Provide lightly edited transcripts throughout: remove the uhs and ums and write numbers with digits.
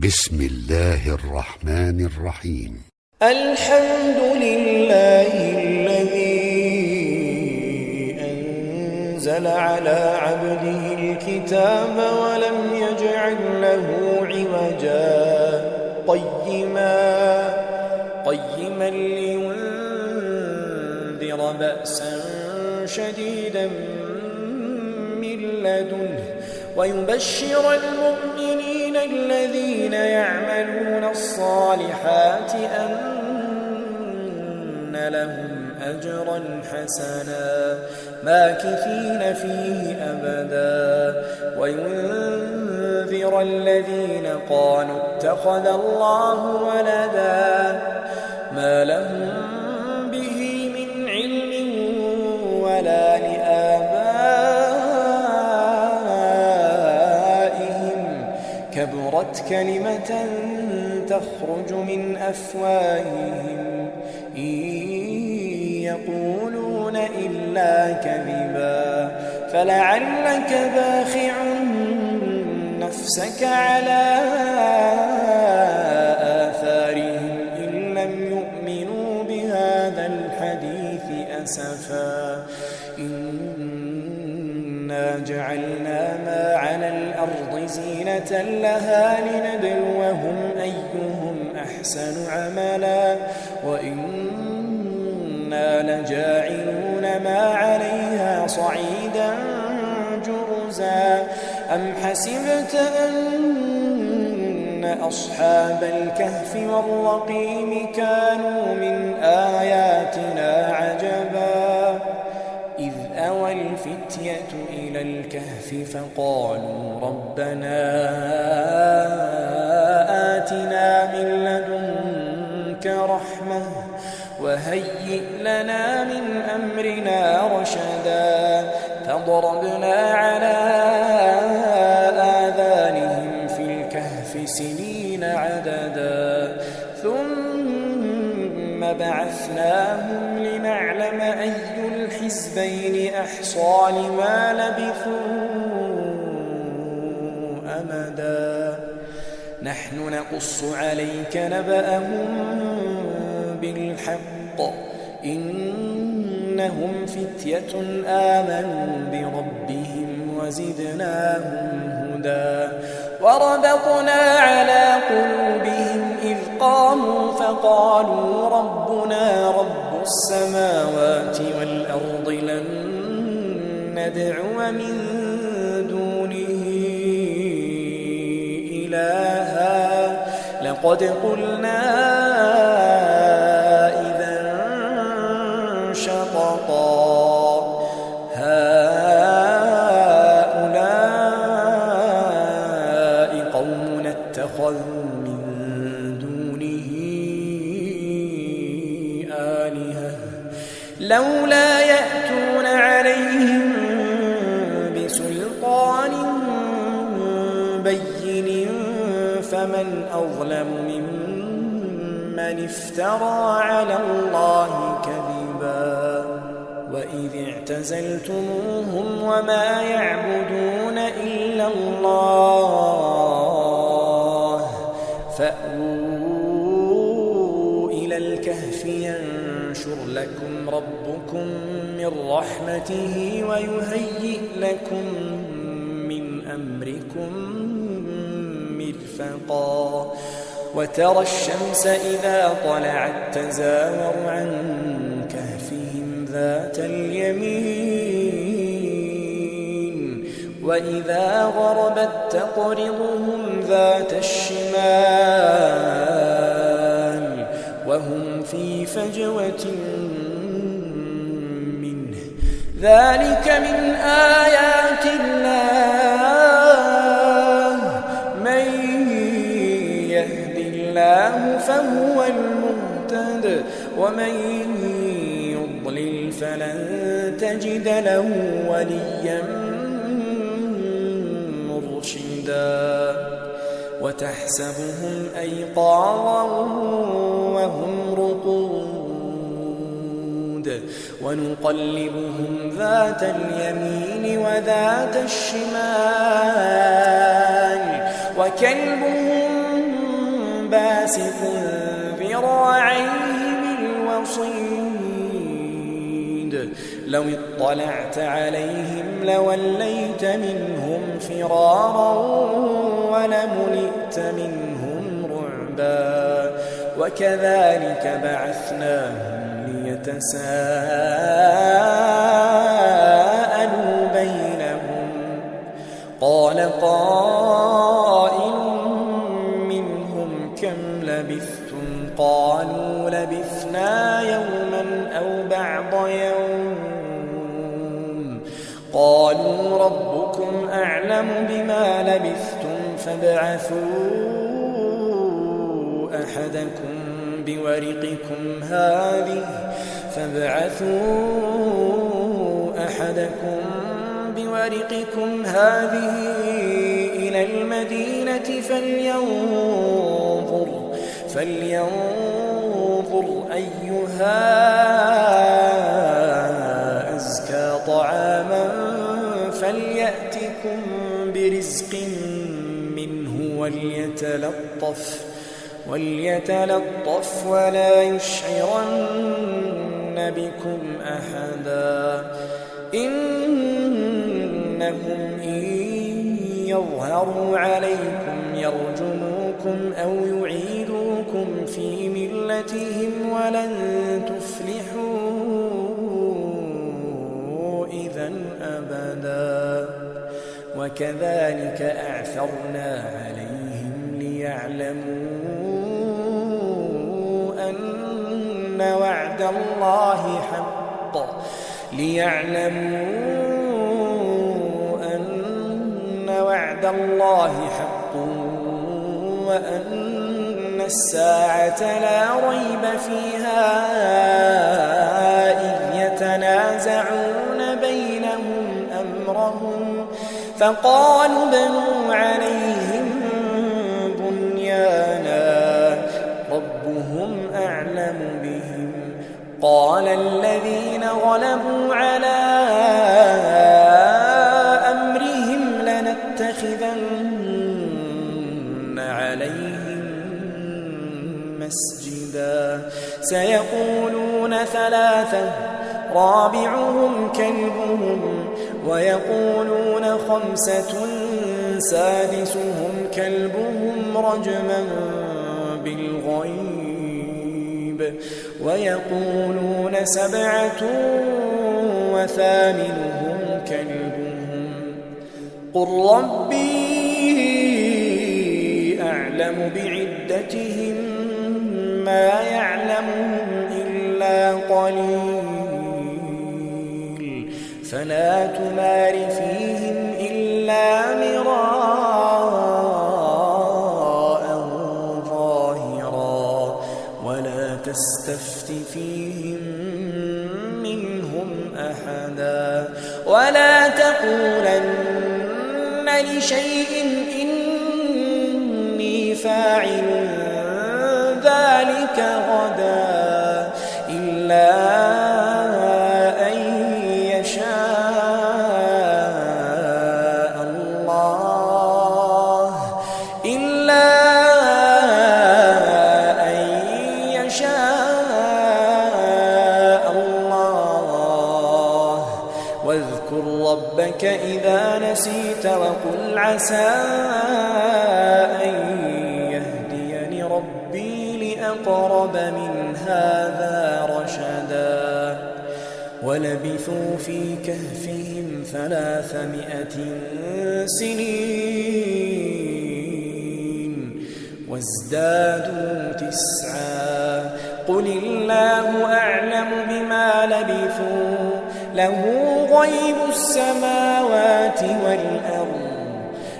بسم الله الرحمن الرحيم. الحمد لله الذي أنزل على عبده الكتاب ولم يجعل له عوجا قيما لينذر بأسا شديدا من لدنه ويبشر المؤمنين الذين يعملون الصالحات أن لهم أجرا حسنا ماكثين فيه أبدا وينذر الذين قالوا اتخذ الله ولدا ما لهم به من علم ولا لآبائهم كبرت كلمة تخرج من أفواههم إن يقولون إلا كذبا فلعلك باخع نفسك على آثارهم إن لم يؤمنوا بهذا الحديث أسفا إنا جعلنا ما على الأرض زينة لها لنبلوهم أيهم أحسن عملا وإنا لجاعلون ما عليها صعيدا جرزا أم حسبت أن أصحاب الكهف والرقيم كانوا من آياتنا عجبا إذ أوى الفتية إلى الكهف فقالوا ربنا آتنا من لدنك رحمة وهيئ لنا من أمرنا رشدا فضربنا على آذانهم في الكهف سنين عددا ثم بعثناهم لنعلم أي الحزبين أحصى لما لبثوا أمدا نحن نقص عليك نبأهم بالحق إنهم فتية آمنوا بربهم وزدناهم هدى وربطنا على قلوبهم إذ قاموا فقالوا ربنا رب السماوات والأرض لن ندعو من دونه إلها لقد قلنا إذا شططا هؤلاء قوم اتخذوا من دونه آلهة لولا يأتون عليهم بسلطان بين فمن أظلم ممن افترى على الله كذبا وإذ اعتزلتموهم وما يعبدون إلا الله فأووا إلى الكهف ينشر لكم ربكم من رحمته ويهيئ لكم من أمركم مرفقا وترى الشمس إذا طلعت تزاور عن كهفهم ذات اليمين وإذا غربت تقرضهم ذات الشمال وهم في فجوة منه ذلك من آيات الله من يهد الله فهو المهتد ومن يضلل فلن تجد له وليا مرشدا وتحسبهم أيقاظا وهم رقود ونقلبهم ذات اليمين وذات الشمال وكلبهم باسط ذراعيه بالوصيد لو اطلعت عليهم لوليت منهم فرارا ولملئت منهم رعبا وكذلك بعثناهم ليتساءلوا بينهم قال قائل منهم كم لبثتم قالوا لبثنا يوما أو بعض يوم قالوا ربكم أعلم بما لبثتم فابعثوا أحدكم بورقكم هذه إلى المدينة فلينظر أيها أزكى طعاما فليأتكم برزق منه وليتلطف ولا يشعرن بكم أحدا إنهم إن يظهروا عليكم يرجموكم أو يعيدوكم في ملتهم ولن تفلحوا إذا أبدا وكذلك أعثرنا عليهم ليعلموا أن وعد الله حق وأن الساعة لا ريب فيها إذ يتنازعون بينهم أمرهم فقالوا بنوا عليهم بنيانا ربهم أعلم بهم قال الذين غلبوا على أمرهم لنتخذن عليهم مسجدا سيقولون ثلاثة رابعهم كلبهم ويقولون خمسة سادسهم كلبهم رجما بالغيب ويقولون سبعة وثامنهم كلبهم قل ربي أعلم بعدتهم ما يعلمهم إلا قليل فلا تمار فيهم إلا مراء ظاهرا ولا تستفت فيهم منهم أحدا ولا تقولن لشيء إني فاعل ذلك غدا إلا أن يشاء الله واذكر ربك إذا نسيت وقل عسى أن يهديني ربي لأقرب من هذا رشدا ولبثوا في كهفهم 300 سنين وازدادوا 9 قل الله أعلم بما لبثوا له غيب السماوات والأرض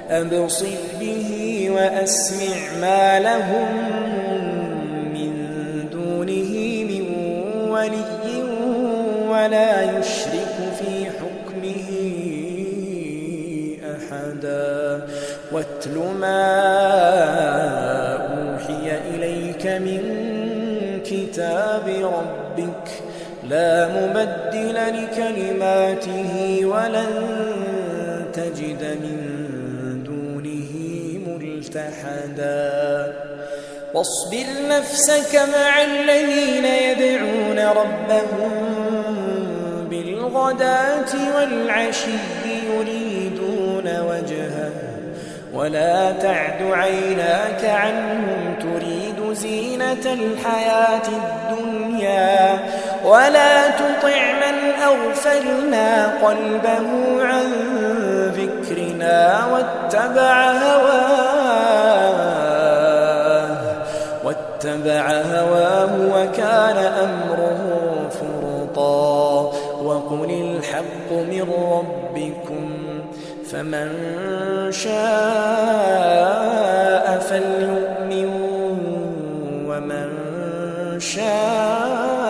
أبصر به وأسمع ما لهم من دونه من ولي ولا يشرك في حكمه أحدا واتل ما أوحي إليك من كتاب ربك لا مبدل لكلماته ولن تجد من دونه ملتحدا واصبر نفسك مع الذين يدعون ربهم بالغداة والعشي يريدون وجهه ولا تعد عيناك عنهم تريد زينة الحياة الدنيا ولا تطع من أغفلنا قلبه عن ذكرنا واتبع هواه وكان أمره فرطا وقل الحق من ربكم فمن شاء فليؤمن ومن شاء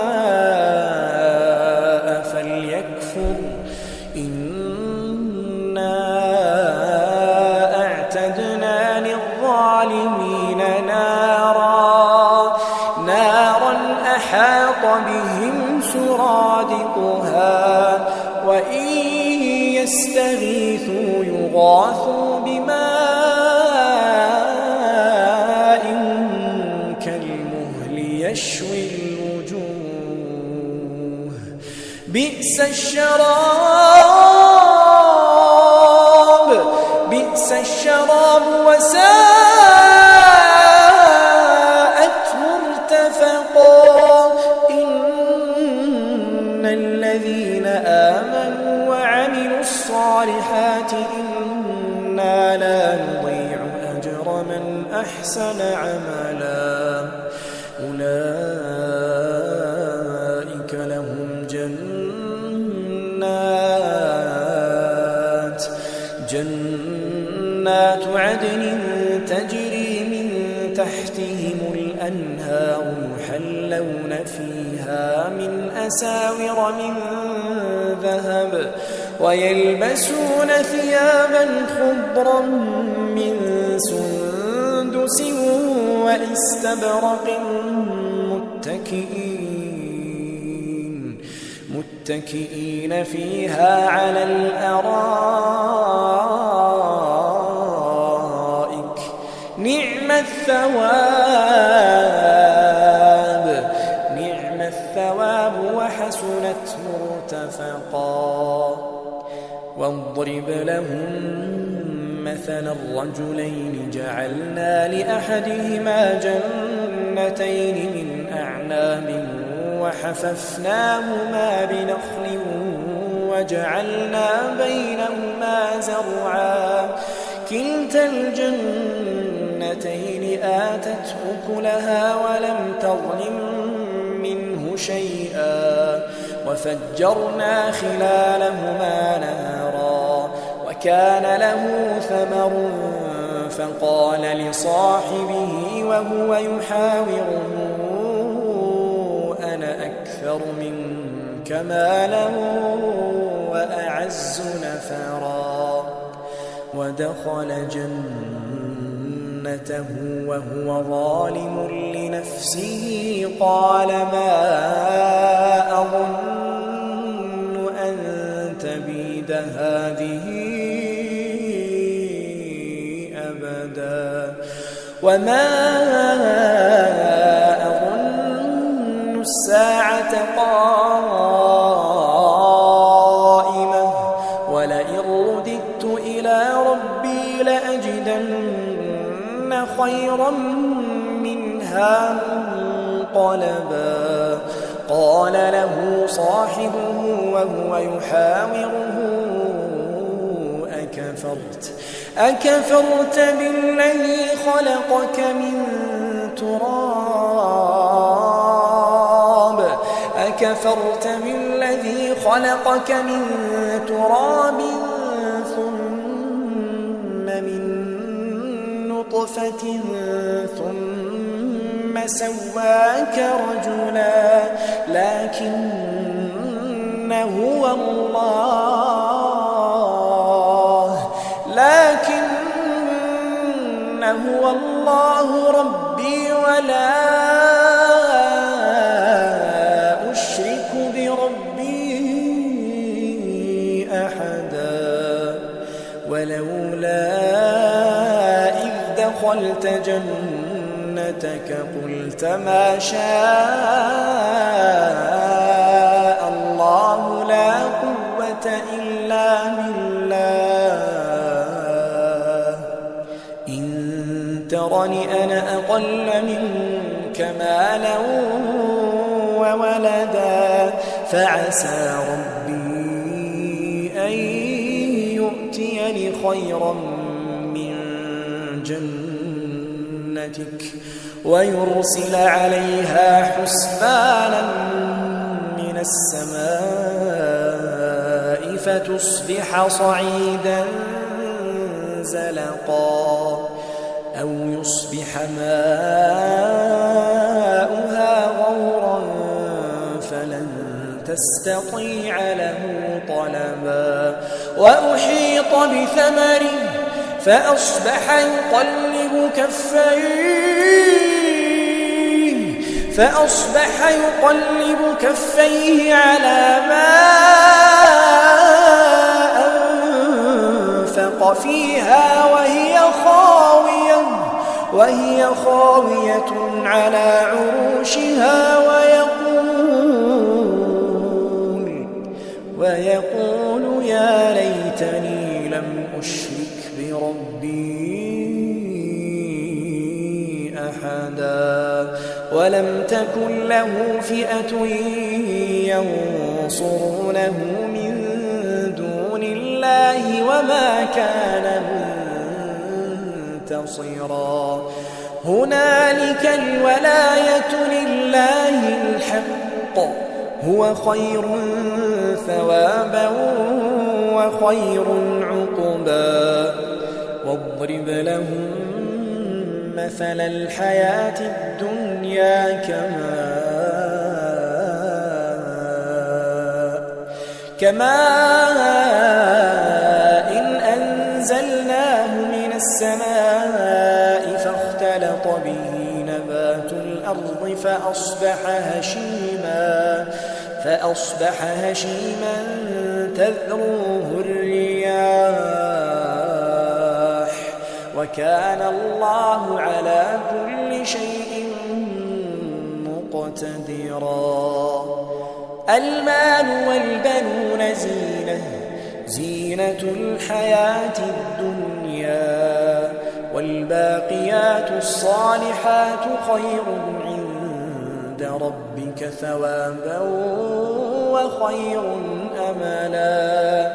فليكفر إنا أعتدنا للظالمين نارا أحاط بهم سرادقها وإن يستغيثوا يغاثوا بماء كالمهل يشوي الوجوه بئس الشراب وساءت مرتفقا إن الذين آمنوا وعملوا الصالحات إنا لا نضيع أجر من أحسن عملا أولئك لهم جنات عدن تجري من تحتهم الأنهار يحلون فيها من أساور من ذهب ويلبسون ثيابا خضرا من سندس وإستبرق متكئين فيها على الأرائك نعم الثواب وحسنت مرتفقا واضرب لهم مثل الرجلين جعلنا لأحدهما جنتين من أعناب وحففناهما بنخل وجعلنا بينهما زرعا كلتا الجنتين آتت أكلها ولم تظلم منه شيئا وفجرنا خلالهما نهرا وكان له ثمر فقال لصاحبه وهو يحاوره أنا أكثر منك مالا وأعز نفرا ودخل جنته وهو ظالم لنفسه قال ما أظن أن تبيد هذه أبدا وما أظن الساعة قائمة ولئن رددت إلى ربي لأجدن خيرا منها منقلبا قال له صاحبه وهو يحاوره أكفرت بالذي خلقك من تراب ثم من نطفة ثم سواك رجلا لكن هو الله ربي ولا أشرك بربي أحدا ولولا إذ دخلت جنتك قوتك قلت ما شاء الله لا قوة إلا بالله إن ترني أنا أقل منك مالا وولدا فعسى ربي أن يؤتيني خيرا من جنتك ويرسل عليها حسبانا من السماء فتصبح صعيدا زلقا أو يصبح ماؤها غورا فلن تستطيع له طلبا وأحيط بثمره فأصبح يقلب كفيه على ما أنفق فيها وهي خاوية على عروشها ويقول يا ليتني لم أشرك بربي أحدا ولم تكن له فئة ينصرونه من دون الله وما كان منتصرا هنالك الولاية لله الحق هو خير ثوابا وخير عقبا واضرب لهم مثل الحياة الدنيا كماء إن أنزلناه من السماء فاختلط به نبات الأرض فأصبح هشيما تذروه الرياح وكان الله على كل شيء مقتدرا المال والبنون زينة الحياة الدنيا والباقيات الصالحات خير عند ربك ثوابا وخير أملا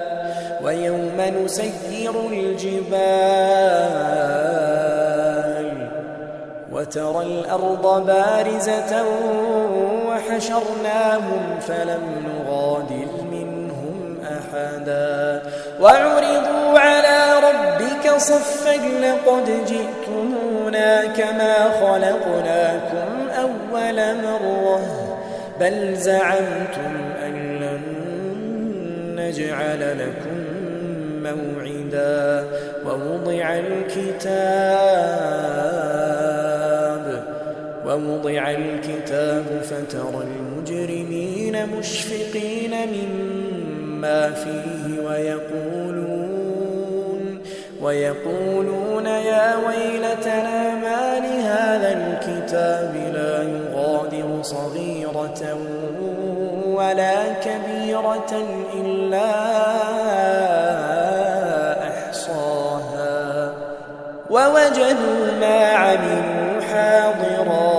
ويوم نسير الجبال وترى الأرض بارزة وحشرناهم فلم نغادر منهم أحدا وعرضوا على ربك صفا لقد جئتمونا كما خلقناكم أول مرة بل زعمتم أن لن نجعل لكم موعدا ووضع الكتاب فترى المجرمين مشفقين مما فيه ويقولون يا ويلتنا ما لهذا الكتاب لا يغادر صغيرة ولا كبيرة إلا أحصاها ووجدوا ما عملوا حاضرا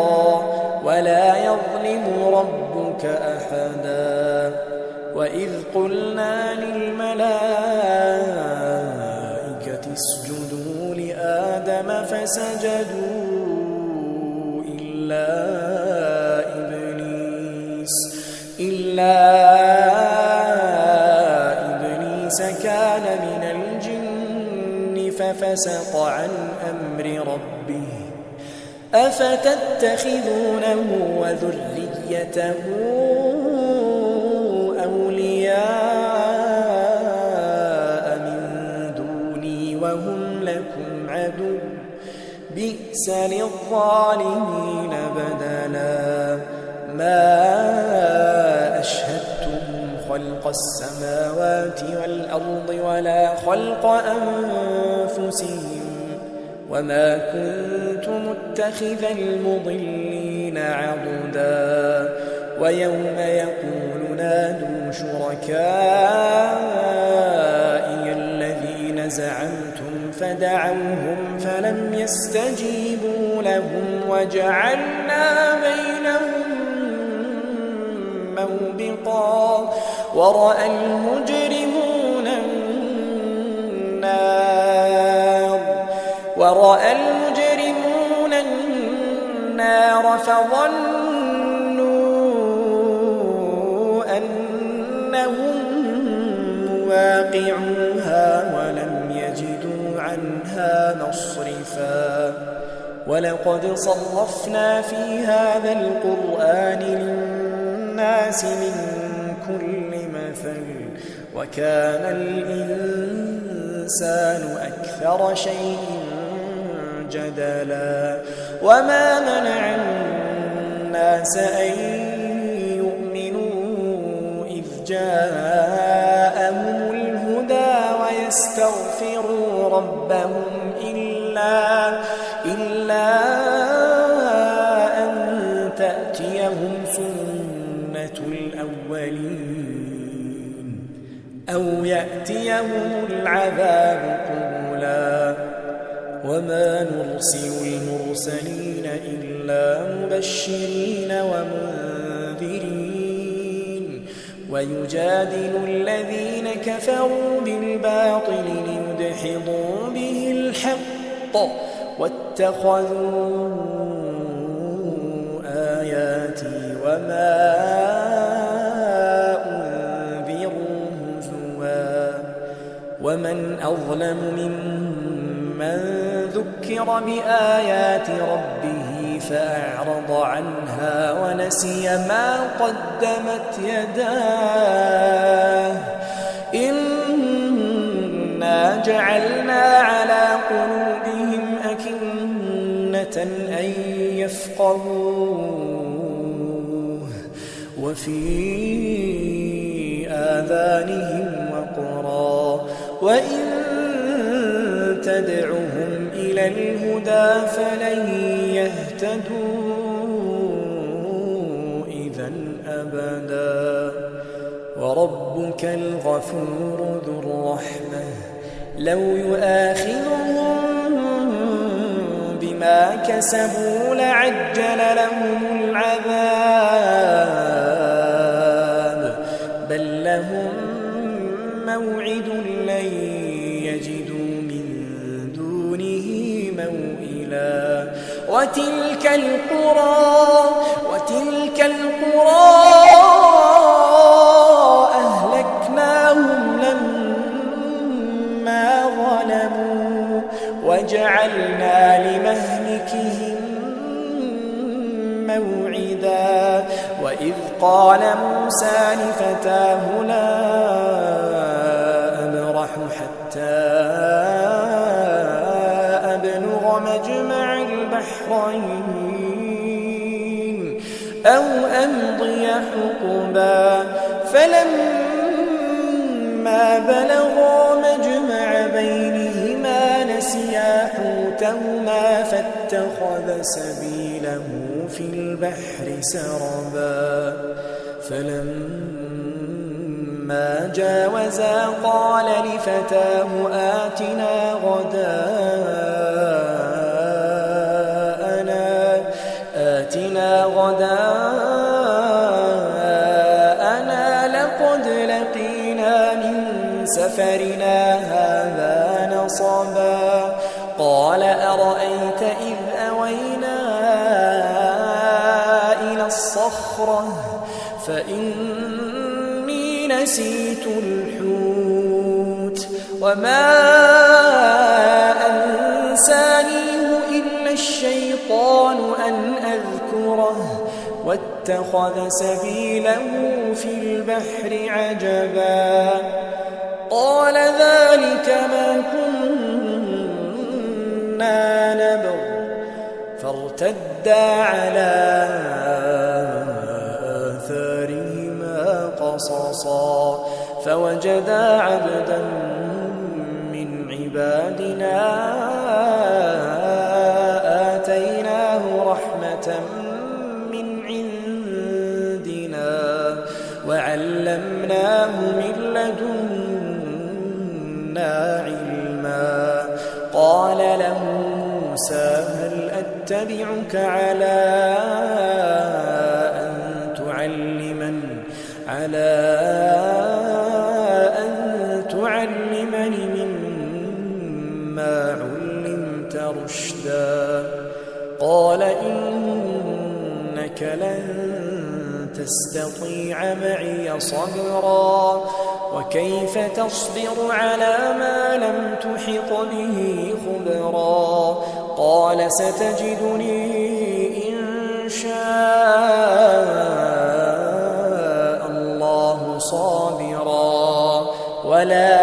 ولا يظلم ربك أحدا وإذ قلنا للملائكة اسجدوا لآدم فسجدوا إلا إبليس كان من الجن ففسق عن أمر ربه أفتتخذونه وذريته أولياء من دوني وهم لكم عدو بئس للظالمين بدلا ما أشهدتهم خلق السماوات والأرض ولا خلق أنفسهم وما كنت متخذ المضلين عضدا ويوم يقول نادوا شركائي الذين زعمتم فدعوهم فلم يستجيبوا لهم وجعلنا بينهم موبقا ورأى المجرمون النار فظنوا أنهم مواقعوها ولم يجدوا عنها مصرفا ولقد صرفنا في هذا القرآن للناس من كل مثل وكان الإنسان أكثر شيء جدلا وما منع الناس أن يؤمنوا إذ جاءهم الهدى ويستغفروا ربهم إلا أن تأتيهم سنة الأولين أو يأتيهم العذاب قبلا وما نرسل المرسلين إلا مبشرين ومنذرين ويجادل الذين كفروا بالباطل ليدحضوا به الحق واتخذوا آياتي وما أنذروا هزوا ومن أظلم ممن ذكر بآيات ربه فأعرض عنها ونسي ما قدمت يداه إنا جعلنا على قلوبهم أكنة أن يفقهوه وفي آذانهم وقرا وإن تدعهم إلى الهدى فلن يهتدوا إذا أبدا وربك الغفور ذو الرحمة لو يؤاخذهم بما كسبوا لعجل لهم العذاب بل لهم موعد لن يجدوا من دونه موئلا وتلك القرى أهلكناهم لما ظلموا وجعلنا لمهلكهم موعدا وإذ قال موسى لفتاه لا أبرح حتى أبلغ مجمع البحرين أو أمضي حقبا فلما بلغا مجمع بينهما نسيا حوتهما فاتخذ سبيله في البحر سربا فلما جاوزا قال لفتاه آتنا غداءنا لقد لقينا من سفرنا هذا نصبا قال أرأيت إذ أوينا إلى الصخرة فإني نسيت الحوت وما أنسانيه إلا الشيطان أن أذكره واتخذ سبيله في البحر عجبا قال ذلك ما كنا نبغ فارتدا على آثارهما قصصا فوجدا عبدا من عبادنا رحمة من عندنا وعلمناه من لدنا علما. قال له موسى هل أتبعك على أن تعلمني مما علمت رشدا. قال إنك لن تستطيع معي صبرا وكيف تصبر على ما لم تحط به خبرا. قال ستجدني إن شاء الله صابرا ولا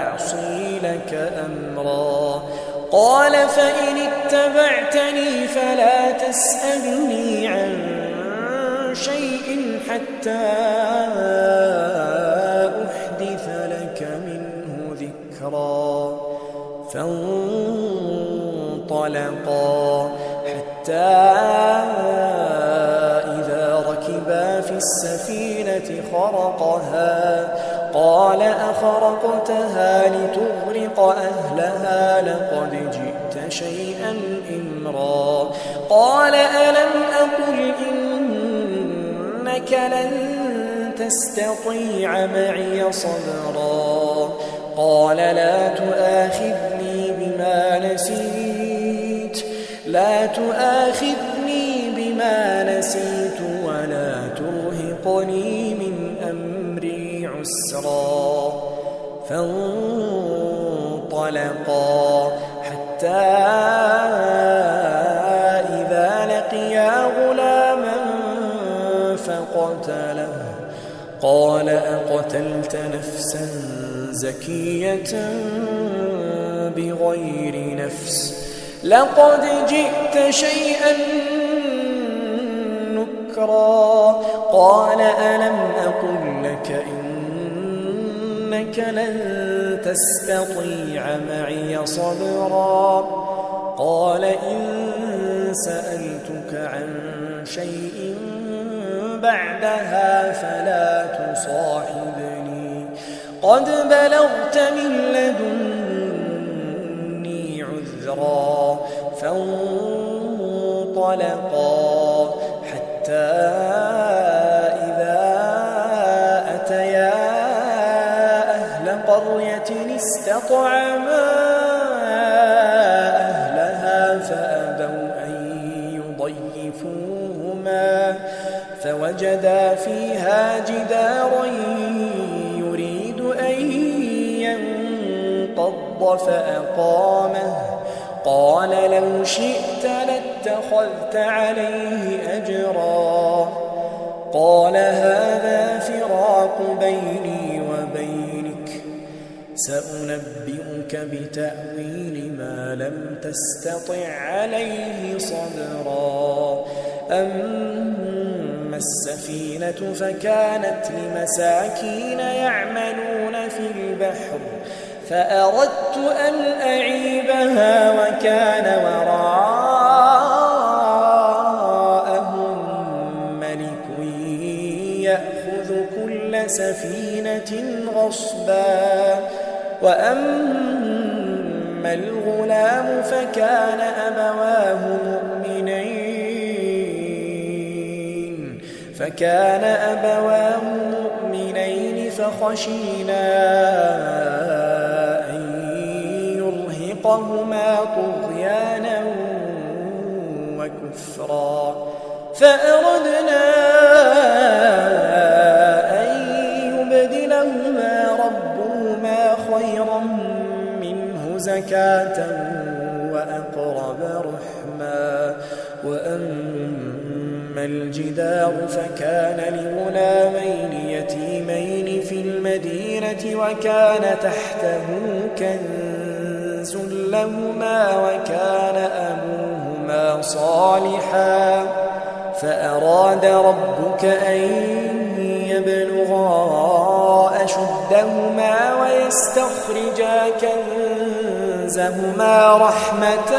أعصي لك أمرا. قال فإن اتبعتني فلا تسألني عن شيء حتى أحدث لك منه ذكرا. فانطلقا حتى إذا ركبا في السفينة خرقها قال أخرقتها لتغرق أهلها لقد جئت شيئا إمرا. قال ألم أقل إنك لن تستطيع معي صبرا. قال لا تؤاخذني بما نسيت ولا ترهقني من أمري عسرا. فانطلقا حتى إذا لقيا غلاما فقتله. قال أقتلت نفسا زكية بغير نفس لقد جئت شيئا نكرا. قال ألم أقل لك إنك لن تستطيع معي صبرا. قال إن سألتك عن شيء بعدها فلا تصاحبني قد بلغت من لدني عذرا. فانطلقا حتى إذا أتيا أهل قرية استطعما أهلها فأبوا أن يضيفوهما فوجدا فيها جدارا يريد أن ينقض فأقامه. قال لو شئت لاتخذت عليه أجرا. قال هذا فراق بيني وبينك سأنبئك بتأويل ما لم تستطع عليه صبرا. أما السفينة فكانت لمساكين يعملون في البحر فأردت أن أعيبها وكان وراءهم ملك يأخذ كل سفينة غصبا. وأما الغلام فكان أبواه مؤمنين فخشينا أن يرهقهما طغيانا وكفرا. فأردنا أن يبدلهما ربهما خيرا منه زكاة وأقرب رحما. وأما الجدار فكان لغلامين يتيمين في المدينة وكان تحته كنز لهما وكان أبوهما صالحا فأراد ربك أن يبلغا أشدهما ويستخرجا كنزهما رحمة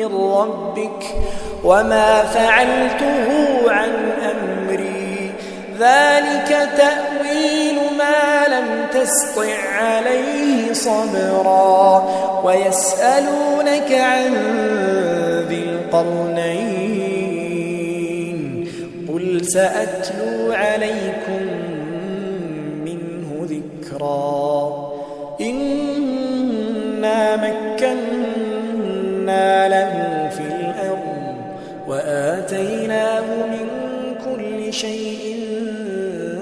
من ربك وما فعلته عن أمري ذلك تأويل ما لم تسطع عليه صبرا ويسألونك عن ذي القرنين قل سأتلو عليكم منه ذكرا إنا مكنا له في الأرض وآتيناه من كل شيء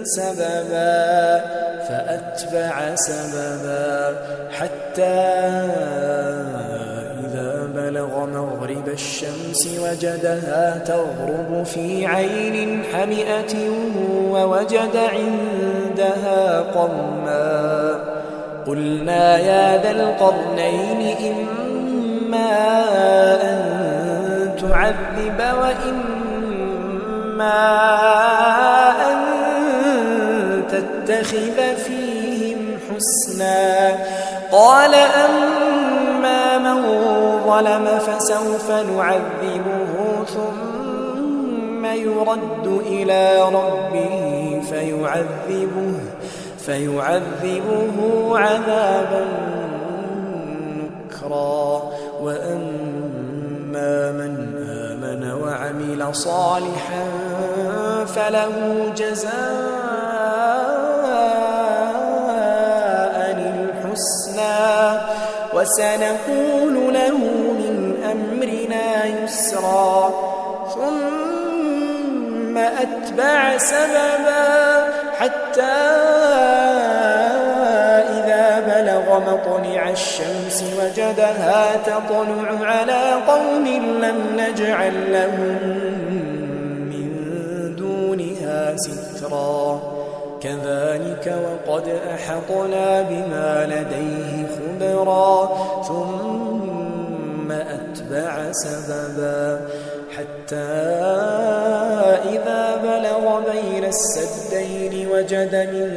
سببا فأتبع سببا حتى إذا بلغ مغرب الشمس وجدها تغرب في عين حمئة ووجد عندها قوما قلنا يا ذا القرنين إما أن تعذب وإما أن تتخذ فيهم حسنا قال أما من ظلم فسوف نعذبه ثم يرد إلى ربه فيعذبه عذابا نكرا وأما من آمن وعمل صالحا فله جزاء الحسنى وسنقول له من أمرنا يسرا ثم أتبع سببا حتى إذا بلغ مطلع الشمس وجدها تطلع على قوم لم نجعل لهم من دونها سترا كذلك وقد أحطنا بما لديه خبرا ثم أتبع سببا حتى إذا بلغ بين السدين وجد من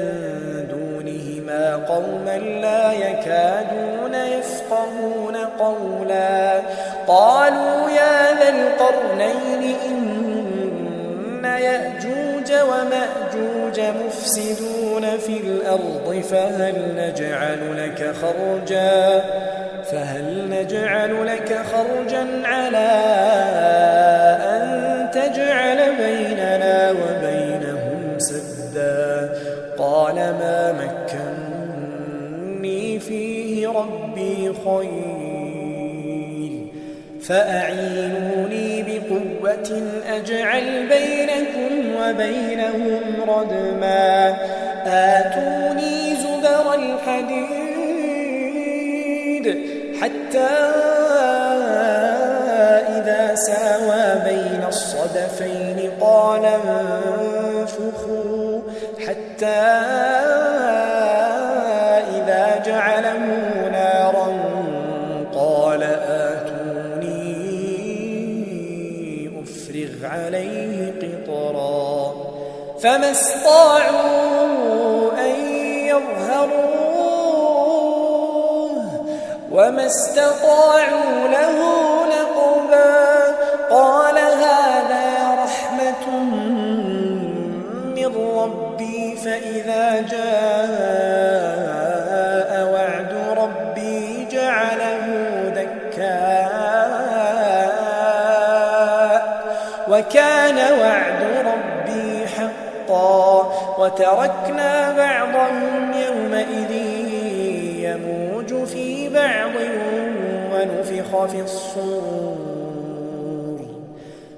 دونهما قوما لا يكادون يفقهون قولا قالوا يا ذا القرنين إن يأجوج ومأجوج مفسدون في الأرض فهل نجعل لك خرجا على أن تجعل بيننا وبينهم سدا قال ما مكني فيه ربي خير فأعينوني بقوة أجعل بينكم وبينهم ردما آتوني زبر الحديد حتى إذا ساوى بين الصدفين قال انفخوا حتى إذا جعله نارا قال آتوني أفرغ عليه قطرا فما استطاعوا أن يظهروه وما استطاعوا له نقبا قال هذا رحمة من ربي فإذا جاء وعد ربي جعله دكاء وكان وعد ربي حقا وتركنا بعضهم يومئذ يموج في بعض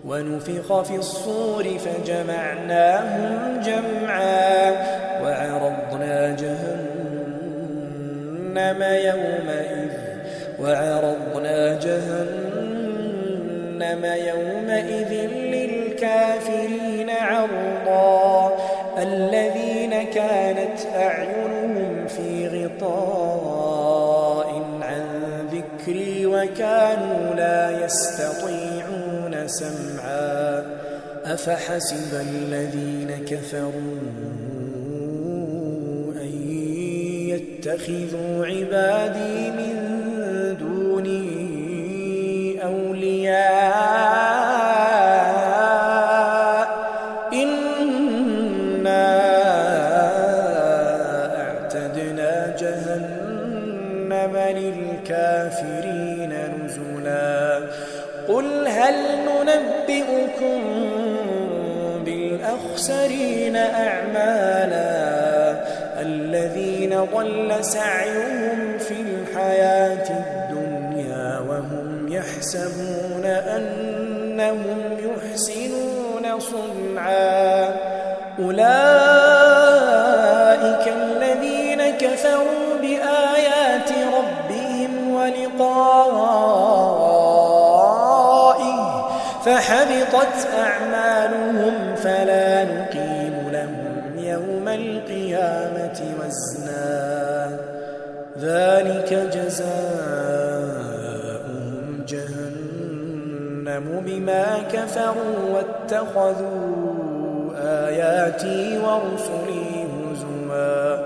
ونفخ في الصور فجمعناهم جمعا وعرضنا جهنم يومئذ للكافرين عرضا الذين كانت أعينهم في غطاء عن ذكري وكانوا لا يستطيعون سمعا أفحسب الذين كفروا أن يتخذوا عبادي من دوني أولياء إنا أعتدنا جهنم للكافرين نزلا قل هل ننبئكم بالأخسرين أعمالا الذين ضل سعيهم في الحياة الدنيا وهم يحسبون أنهم يحسنون صنعا أولئك الذين كفروا بآيات ربهم ولقائه فحبطت أعمالهم فلا نقيم لهم يوم القيامة وزنا ذلك جزاؤهم جهنم بما كفروا واتخذوا آياتي ورسلي هزوا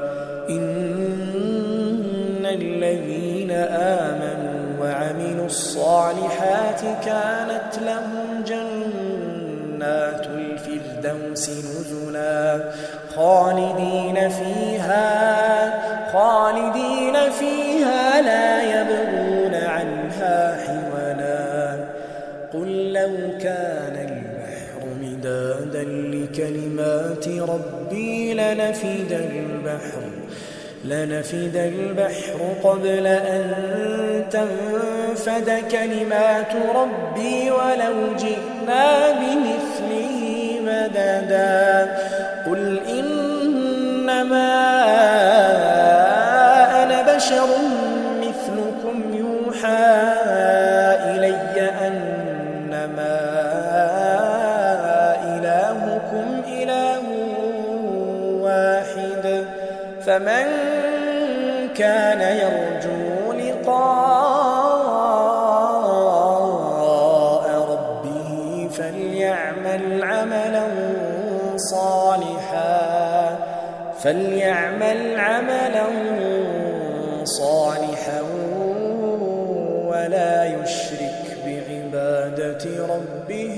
إن الذين آمنوا وعملوا الصالحات كانت لهم جنات الفردوس نزلا خالدين فيها لا يبغون عنها حولا قل لو كان البحر مدادا لكلمات ربي لنفد البحر قبل أن تنفد كلمات ربي ولو جئنا بمثله مددا قل إنما أنا بشر مثلكم يوحى إلي أنما إلهكم إله واحد فمن كان يرجو لقاء ربه فليعمل عملا صالحا ولا يشرك بعبادة ربه